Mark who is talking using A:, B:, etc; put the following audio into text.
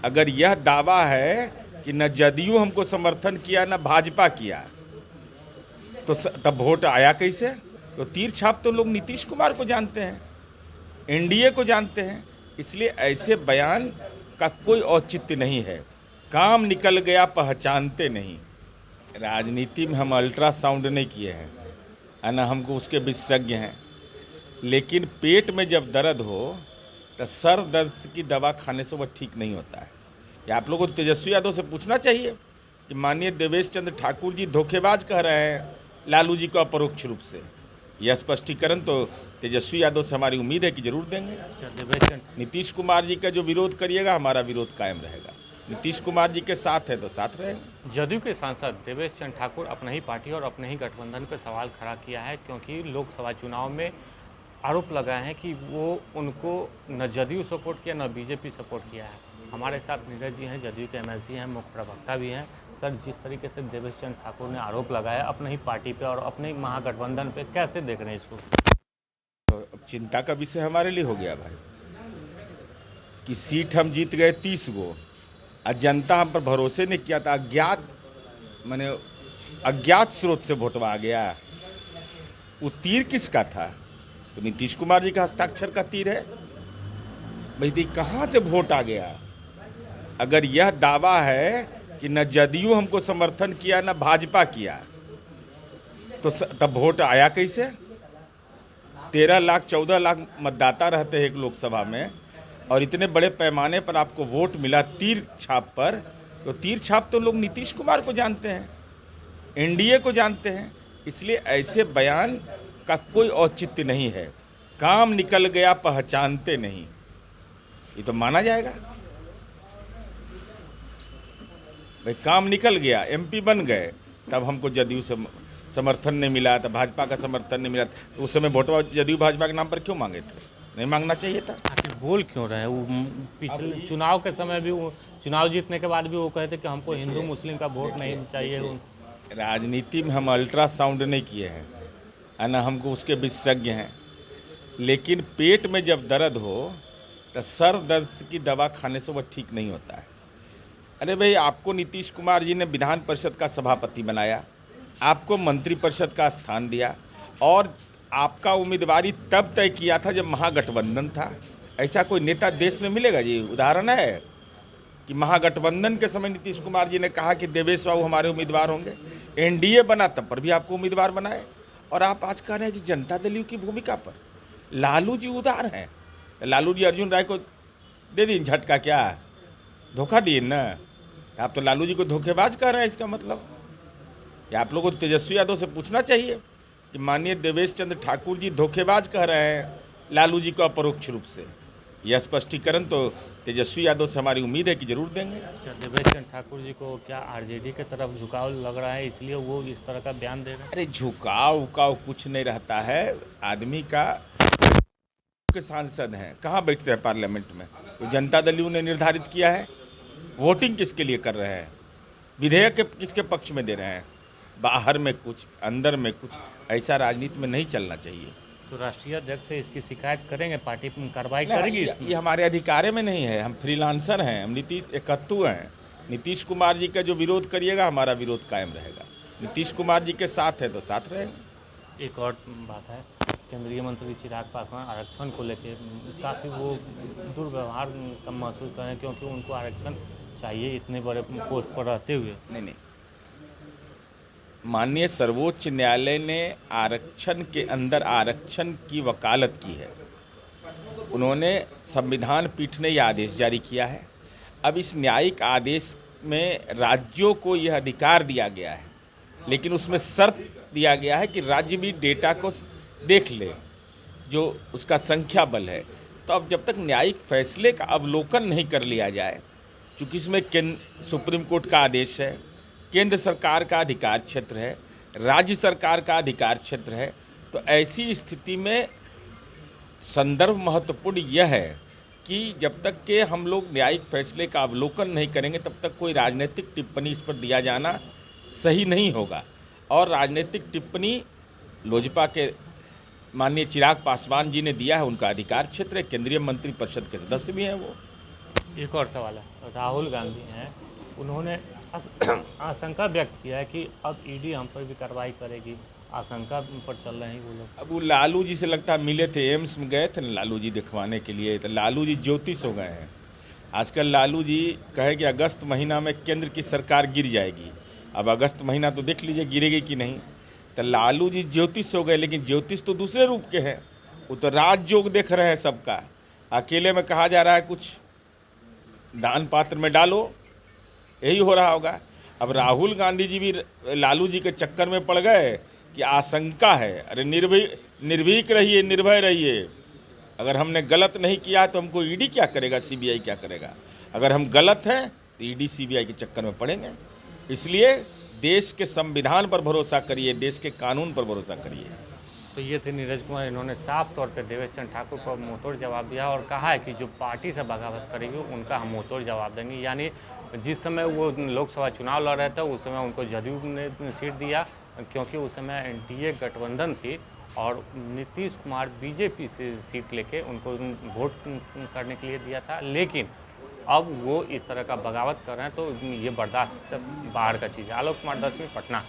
A: अगर यह दावा है कि न जदयू हमको समर्थन किया न भाजपा किया, तो तब वोट आया कैसे? तो तीर छाप तो लोग नीतीश कुमार को जानते हैं, एनडीए को जानते हैं, इसलिए ऐसे बयान का कोई औचित्य नहीं है। काम निकल गया पहचानते नहीं। राजनीति में हम अल्ट्रासाउंड नहीं किए हैं, है ना, हमको उसके विशेषज्ञ हैं, लेकिन पेट में जब दर्द हो तो सर दर्द की दवा खाने से वह ठीक नहीं होता है। या आप लोगों को तेजस्वी यादव से पूछना चाहिए कि माननीय देवेश चंद्र ठाकुर जी धोखेबाज कह रहे हैं लालू जी को अपरोक्ष रूप से। यह स्पष्टीकरण तो तेजस्वी यादव से हमारी उम्मीद है कि जरूर देंगे। नीतीश कुमार जी का जो विरोध करिएगा, हमारा विरोध कायम रहेगा। नीतीश कुमार जी के साथ है तो साथ रहेगा।
B: जदयू के सांसद देवेश चंद्र ठाकुर अपने ही पार्टी और अपने ही गठबंधन पर सवाल खड़ा किया है, क्योंकि लोकसभा चुनाव में आरोप लगाए हैं कि वो उनको न जदयू सपोर्ट किया न बीजेपी सपोर्ट किया है। हमारे साथ नीरज जी हैं, जदयू के एमएलसी हैं, मुख्य प्रवक्ता भी हैं। सर, जिस तरीके से देवेश चंद्र ठाकुर ने आरोप लगाया अपने ही पार्टी पे और अपने ही महागठबंधन पे, कैसे देख रहे हैं इसको?
A: तो अब चिंता का विषय हमारे लिए हो गया भाई कि सीट हम जीत गए 30 गो, और जनता हम पर भरोसे नहीं किया था। अज्ञात स्रोत से वोटवा आ गया। वो तीर किसका था? तो नीतीश कुमार जी का हस्ताक्षर का तीर है। भाई कहाँ से वोट आ गया? अगर यह दावा है कि न जदयू हमको समर्थन किया न भाजपा किया, तो तब वोट आया कैसे? 13 लाख 14 लाख मतदाता रहते हैं एक लोकसभा में, और इतने बड़े पैमाने पर आपको वोट मिला तीर छाप पर। तो तीर छाप तो लोग नीतीश कुमार को जानते हैं, एनडीए को जानते हैं, इसलिए ऐसे बयान का कोई औचित्य नहीं है। काम निकल गया पहचानते नहीं, ये तो माना जाएगा। भाई काम निकल गया, एमपी बन गए, तब हमको जदयू से समर्थन नहीं मिला था, भाजपा का समर्थन नहीं मिला, तो उस समय वोटवा जदयू भाजपा के नाम पर क्यों मांगे थे? नहीं मांगना चाहिए था।
B: आखिर बोल क्यों रहे हैं वो? पिछले चुनाव के समय भी वो, चुनाव जीतने के बाद भी वो कहते कि हमको हिंदू मुस्लिम का वोट नहीं चाहिए।
A: राजनीति में हम अल्ट्रासाउंड नहीं किए हैं, है ना, हमको उसके विशेषज्ञ हैं, लेकिन पेट में जब दर्द हो तो सर दर्द की दवा खाने से वह ठीक नहीं होता है। अरे भाई, आपको नीतीश कुमार जी ने विधान परिषद का सभापति बनाया, आपको मंत्रिपरिषद का स्थान दिया, और आपका उम्मीदवारी तब तय किया था जब महागठबंधन था। ऐसा कोई नेता देश में मिलेगा जी? उदाहरण है कि महागठबंधन के समय नीतीश कुमार जी ने कहा कि देवेश बाबू हमारे उम्मीदवार होंगे। एनडीए बना तब पर भी आपको उम्मीदवार बनाए, और आप आज कह रहे हैं कि जनता दल की भूमिका पर लालू जी उदार हैं। लालू जी अर्जुन राय को दे दी झटका, क्या धोखा दिए ना? आप तो लालू जी को धोखेबाज कह रहे हैं। इसका मतलब या आप लोगों को तेजस्वी यादव से पूछना चाहिए कि माननीय देवेश चंद्र ठाकुर जी धोखेबाज कह रहे हैं लालू जी को अपरोक्ष रूप से। यह स्पष्टीकरण तो तेजस्वी यादव से हमारी उम्मीद है कि जरूर देंगे।
B: देवेश चंद्र ठाकुर जी को क्या आरजेडी की तरफ झुकाव लग रहा है, इसलिए वो इस तरह का बयान दे रहे हैं?
A: अरे झुकाव उकाव कुछ नहीं रहता है। आदमी का के सांसद हैं, कहाँ बैठते हैं पार्लियामेंट में? तो जनता दल ने निर्धारित किया है। वोटिंग किसके लिए कर रहे हैं? विधेयक किसके पक्ष में दे रहे हैं? बाहर में कुछ, अंदर में कुछ। ऐसा राजनीति में नहीं चलना चाहिए।
B: तो राष्ट्रीय अध्यक्ष से इसकी शिकायत करेंगे, पार्टी कार्रवाई करेगी इसमें?
A: ये हमारे अधिकार में नहीं है। हम फ्रीलांसर हैं, हम नीतीश एकत्तु हैं। नीतीश कुमार जी का जो विरोध करिएगा, हमारा विरोध कायम रहेगा। नीतीश कुमार जी के साथ है तो साथ रहेगा।
B: एक और बात है, केंद्रीय मंत्री चिराग पासवान आरक्षण को लेकर काफ़ी वो दुर्व्यवहार का महसूस कर रहे हैं, क्योंकि उनको आरक्षण चाहिए इतने बड़े पोस्ट पर रहते हुए।
A: नहीं, माननीय सर्वोच्च न्यायालय ने आरक्षण के अंदर आरक्षण की वकालत की है। उन्होंने संविधान पीठ ने यह आदेश जारी किया है। अब इस न्यायिक आदेश में राज्यों को यह अधिकार दिया गया है, लेकिन उसमें शर्त दिया गया है कि राज्य भी डेटा को देख ले, जो उसका संख्या बल है। तो अब जब तक न्यायिक फैसले का अवलोकन नहीं कर लिया जाए, चूँकि इसमें सुप्रीम कोर्ट का आदेश है, केंद्र सरकार का अधिकार क्षेत्र है, राज्य सरकार का अधिकार क्षेत्र है, तो ऐसी स्थिति में संदर्भ महत्वपूर्ण यह है कि जब तक के हम लोग न्यायिक फैसले का अवलोकन नहीं करेंगे, तब तक कोई राजनीतिक टिप्पणी इस पर दिया जाना सही नहीं होगा। और राजनीतिक टिप्पणी लोजपा के माननीय चिराग पासवान जी ने दिया है, उनका अधिकार क्षेत्र है, केंद्रीय मंत्रिपरिषद के सदस्य भी हैं वो।
B: एक और सवाल है, राहुल गांधी हैं, उन्होंने आशंका व्यक्त किया है कि अब ईडी हम पर भी कार्रवाई करेगी। आशंका पर चल रहे हैं वो लोग।
A: अब वो लालू जी से लगता है मिले थे, एम्स में गए थे ना लालू जी दिखवाने के लिए, तो लालू जी ज्योतिष हो गए हैं। आजकल लालू जी कहे कि अगस्त महीना में केंद्र की सरकार गिर जाएगी। अब अगस्त महीना तो देख लीजिए गिरेगी कि नहीं। तो लालू जी ज्योतिष हो गए, लेकिन ज्योतिष तो दूसरे रूप के हैं। वो तो राजयोग देख रहे हैं सबका। अकेले में कहा जा रहा है कुछ दान पात्र में डालो, यही हो रहा होगा। अब राहुल गांधी जी भी लालू जी के चक्कर में पड़ गए कि आशंका है। अरे निर्भीक रहिए, निर्भय रहिए। अगर हमने गलत नहीं किया तो हमको ईडी क्या करेगा, सीबीआई क्या करेगा। अगर हम गलत हैं तो ईडी सीबीआई के चक्कर में पड़ेंगे। इसलिए देश के संविधान पर भरोसा करिए, देश के कानून पर भरोसा करिए।
B: तो ये थे नीरज कुमार, इन्होंने साफ तौर पर देवेश चंद्र ठाकुर को मुंहतोड़ जवाब दिया और कहा है कि जो पार्टी से बगावत करेगी उनका हम मुंहतोड़ जवाब देंगे। यानी जिस समय वो लोकसभा चुनाव लड़ रहे थे उस समय उनको जदयू ने सीट दिया, क्योंकि उस समय एनडीए गठबंधन थी और नीतीश कुमार बीजेपी से सीट लेके उनको वोट करने के लिए दिया था। लेकिन अब वो इस तरह का बगावत कर रहे हैं तो ये बर्दाश्त से बाहर का चीज़ है। आलोक कुमार, 10वीं, पटना।